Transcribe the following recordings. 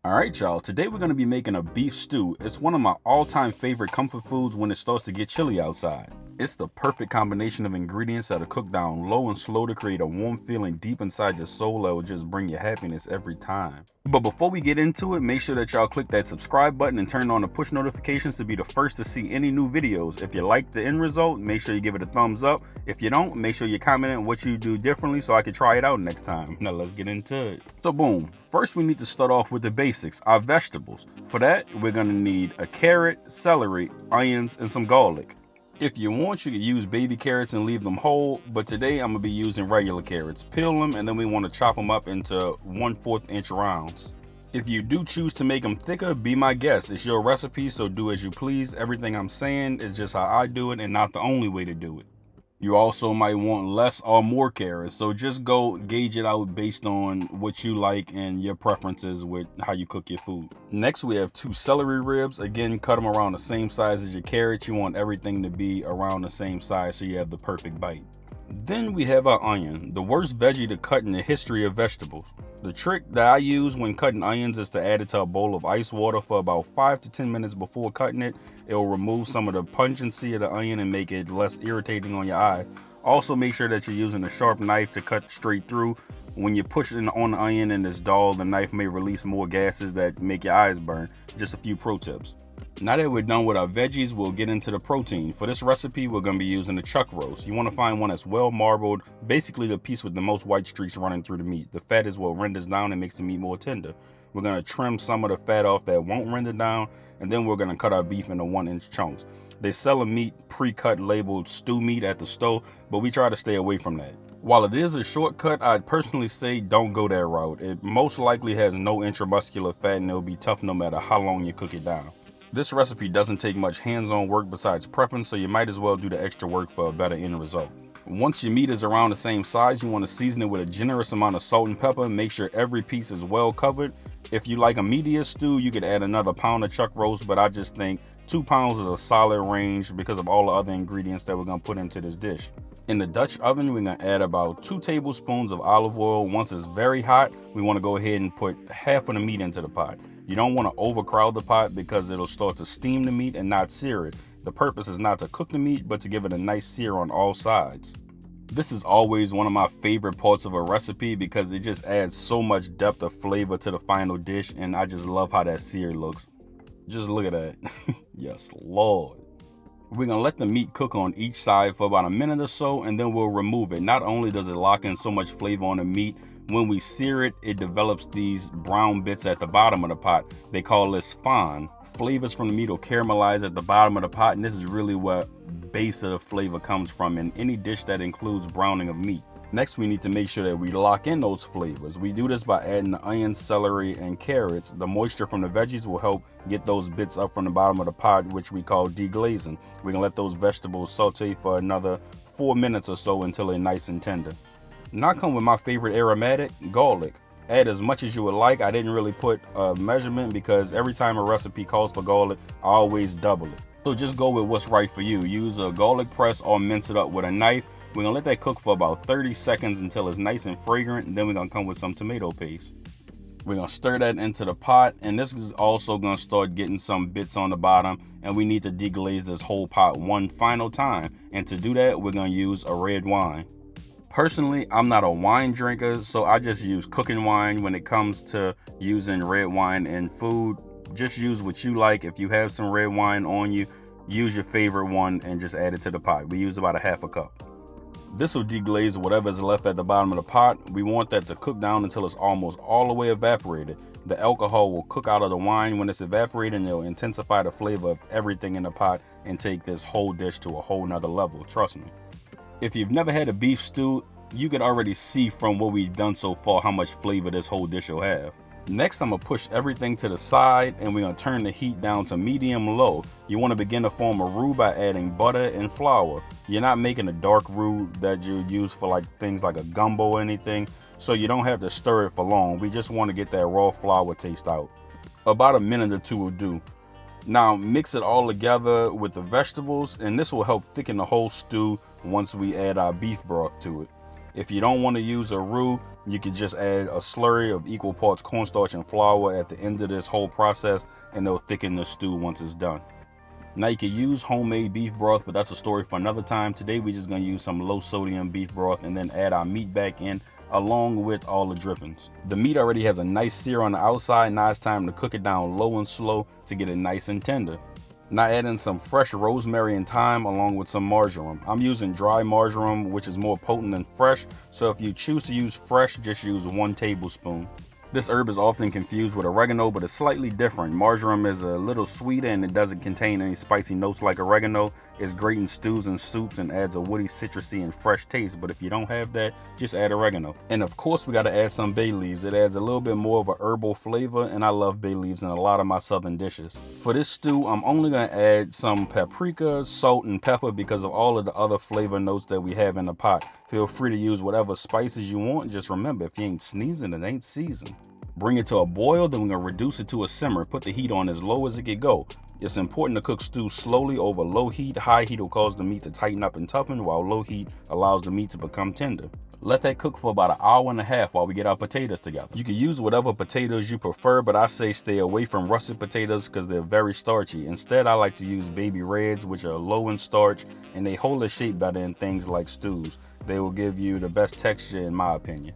Alright y'all, today we're going to be making a beef stew. It's one of my all-time favorite comfort foods when it starts to get chilly outside. It's the perfect combination of ingredients that are cooked down low and slow to create a warm feeling deep inside your soul that will just bring you happiness every time. But before we get into it, make sure that y'all click that subscribe button and turn on the push notifications to be the first to see any new videos. If you like the end result, make sure you give it a thumbs up. If you don't, make sure you comment on what you do differently so I can try it out next time. Now let's get into it. So boom, first we need to start off with the basics, our vegetables. For that, we're going to need a carrot, celery, onions, and some garlic. If you want, you can use baby carrots and leave them whole, but today I'm going to be using regular carrots. Peel them and then we want to chop them up into 1/4 inch rounds. If you do choose to make them thicker, be my guest. It's your recipe, so do as you please. Everything I'm saying is just how I do it and not the only way to do it. You also might want less or more carrots, so just go gauge it out based on what you like and your preferences with how you cook your food. Next, we have 2 celery ribs. Again, cut them around the same size as your carrots. You want everything to be around the same size so you have the perfect bite. Then we have our onion, the worst veggie to cut in the history of vegetables. The trick that I use when cutting onions is to add it to a bowl of ice water for about 5 to 10 minutes before cutting it. It will remove some of the pungency of the onion and make it less irritating on your eye. Also make sure that you're using a sharp knife to cut straight through. When you push it on the onion and it's dull, the knife may release more gases that make your eyes burn. Just a few pro tips. Now that we're done with our veggies, we'll get into the protein. For this recipe, we're going to be using the chuck roast. You want to find one that's well marbled, basically the piece with the most white streaks running through the meat. The fat is what renders down and makes the meat more tender. We're going to trim some of the fat off that won't render down, and then we're going to cut our beef into 1-inch chunks. They sell a meat pre-cut labeled stew meat at the store, but we try to stay away from that. While it is a shortcut, I'd personally say don't go that route. It most likely has no intramuscular fat and it'll be tough no matter how long you cook it down. This recipe doesn't take much hands-on work besides prepping, so you might as well do the extra work for a better end result. Once your meat is around the same size, you want to season it with a generous amount of salt and pepper. Make sure every piece is well covered. If you like a meatier stew, you could add another pound of chuck roast, but I just think 2 pounds is a solid range because of all the other ingredients that we're going to put into this dish. In the Dutch oven, we're going to add about 2 tablespoons of olive oil. Once it's very hot, we want to go ahead and put half of the meat into the pot. You don't want to overcrowd the pot because it'll start to steam the meat and not sear it. The purpose is not to cook the meat, but to give it a nice sear on all sides. This is always one of my favorite parts of a recipe because it just adds so much depth of flavor to the final dish, and I just love how that sear looks. Just look at that. Yes, Lord. We're going to let the meat cook on each side for about a minute or so, and then we'll remove it. Not only does it lock in so much flavor on the meat, when we sear it, it develops these brown bits at the bottom of the pot. They call this fond. Flavors from the meat will caramelize at the bottom of the pot, and this is really where base of the flavor comes from in any dish that includes browning of meat. Next, we need to make sure that we lock in those flavors. We do this by adding the onion, celery, and carrots. The moisture from the veggies will help get those bits up from the bottom of the pot, which we call deglazing. We're gonna let those vegetables saute for another 4 minutes or so until they're nice and tender. Now I come with my favorite aromatic, garlic. Add as much as you would like. I didn't really put a measurement because every time a recipe calls for garlic, I always double it. So just go with what's right for you. Use a garlic press or mince it up with a knife. We're gonna let that cook for about 30 seconds until it's nice and fragrant, and then we're gonna come with some tomato paste. We're gonna stir that into the pot, and this is also gonna start getting some bits on the bottom, and we need to deglaze this whole pot one final time. And to do that, we're gonna use a red wine. Personally, I'm not a wine drinker, so I just use cooking wine when it comes to using red wine in food. Just use what you like. If you have some red wine on you, use your favorite one and just add it to the pot. We use about a half a cup. This will deglaze whatever is left at the bottom of the pot. We want that to cook down until it's almost all the way evaporated. The alcohol will cook out of the wine when it's evaporated, and it'll intensify the flavor of everything in the pot and take this whole dish to a whole nother level, trust me. If you've never had a beef stew, you can already see from what we've done so far how much flavor this whole dish will have. Next, I'm gonna push everything to the side, and we're gonna turn the heat down to medium low. You wanna begin to form a roux by adding butter and flour. You're not making a dark roux that you use for like things like a gumbo or anything, so you don't have to stir it for long. We just wanna get that raw flour taste out. About a minute or two will do. Now mix it all together with the vegetables, and this will help thicken the whole stew once we add our beef broth to it. If you don't want to use a roux, you can just add a slurry of equal parts cornstarch and flour at the end of this whole process, and it'll thicken the stew once it's done. Now you can use homemade beef broth, but that's a story for another time. Today we're just going to use some low sodium beef broth and then add our meat back in along with all the drippings. The meat already has a nice sear on the outside. Now it's time to cook it down low and slow to get it nice and tender. Now add in some fresh rosemary and thyme along with some marjoram. I'm using dry marjoram, which is more potent than fresh, so if you choose to use fresh, just use 1 tablespoon. This herb is often confused with oregano, but it's slightly different. Marjoram is a little sweeter and it doesn't contain any spicy notes like oregano. It's great in stews and soups and adds a woody, citrusy, and fresh taste, but if you don't have that, just add oregano. And of course, we got to add some bay leaves. It adds a little bit more of a herbal flavor, and I love bay leaves in a lot of my southern dishes. For this stew, I'm only going to add some paprika, salt, and pepper because of all of the other flavor notes that we have in the pot. Feel free to use whatever spices you want. Just remember, if you ain't sneezing, it ain't seasoned. Bring it to a boil, then we're going to reduce it to a simmer. Put the heat on as low as it can go. It's important to cook stew slowly over low heat. High heat will cause the meat to tighten up and toughen, while low heat allows the meat to become tender. Let that cook for about 1.5 hours while we get our potatoes together. You can use whatever potatoes you prefer, but I say stay away from russet potatoes because they're very starchy. Instead, I like to use baby reds, which are low in starch, and they hold their shape better in things like stews. They will give you the best texture in my opinion.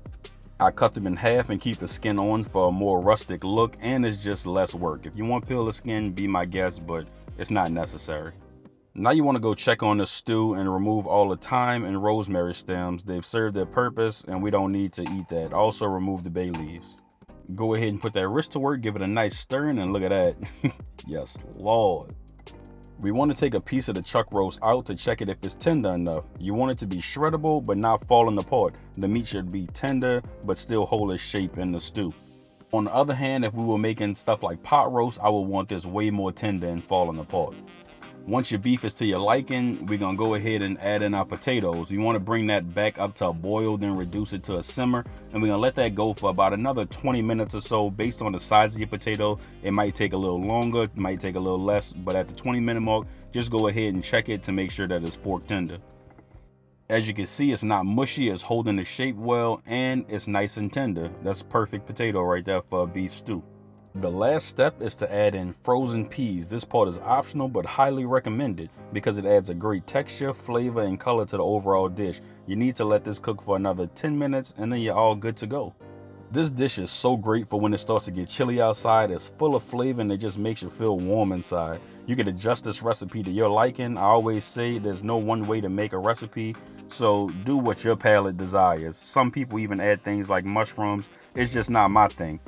I cut them in half and keep the skin on for a more rustic look, and it's just less work. If you want to peel the skin, be my guest, but it's not necessary. Now you want to go check on the stew and remove all the thyme and rosemary stems. They've served their purpose and we don't need to eat that. Also remove the bay leaves. Go ahead and put that wrist to work, give it a nice stirring, and look at that. Yes, Lord. We want to take a piece of the chuck roast out to check it if it's tender enough. You want it to be shreddable but not falling apart. The meat should be tender but still hold its shape in the stew. On the other hand, if we were making stuff like pot roast, I would want this way more tender and falling apart. Once your beef is to your liking, we're going to go ahead and add in our potatoes. We want to bring that back up to a boil, then reduce it to a simmer. And we're going to let that go for about another 20 minutes or so. Based on the size of your potato, it might take a little longer, it might take a little less. But at the 20-minute mark, just go ahead and check it to make sure that it's fork tender. As you can see, it's not mushy, it's holding the shape well, and it's nice and tender. That's perfect potato right there for a beef stew. The last step is to add in frozen peas. This part is optional but highly recommended because it adds a great texture, flavor, and color to the overall dish. You need to let this cook for another 10 minutes and then you're all good to go. This dish is so great for when it starts to get chilly outside. It's full of flavor and it just makes you feel warm inside. You can adjust this recipe to your liking. I always say there's no one way to make a recipe, so do what your palate desires. Some people even add things like mushrooms. It's just not my thing.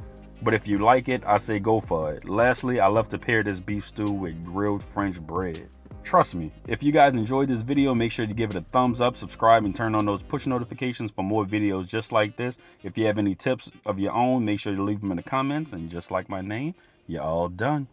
But if you like it, I say go for it. Lastly, I love to pair this beef stew with grilled French bread. Trust me, if you guys enjoyed this video, make sure to give it a thumbs up, subscribe, and turn on those push notifications for more videos just like this. If you have any tips of your own, make sure to leave them in the comments. And just like my name, you're all done.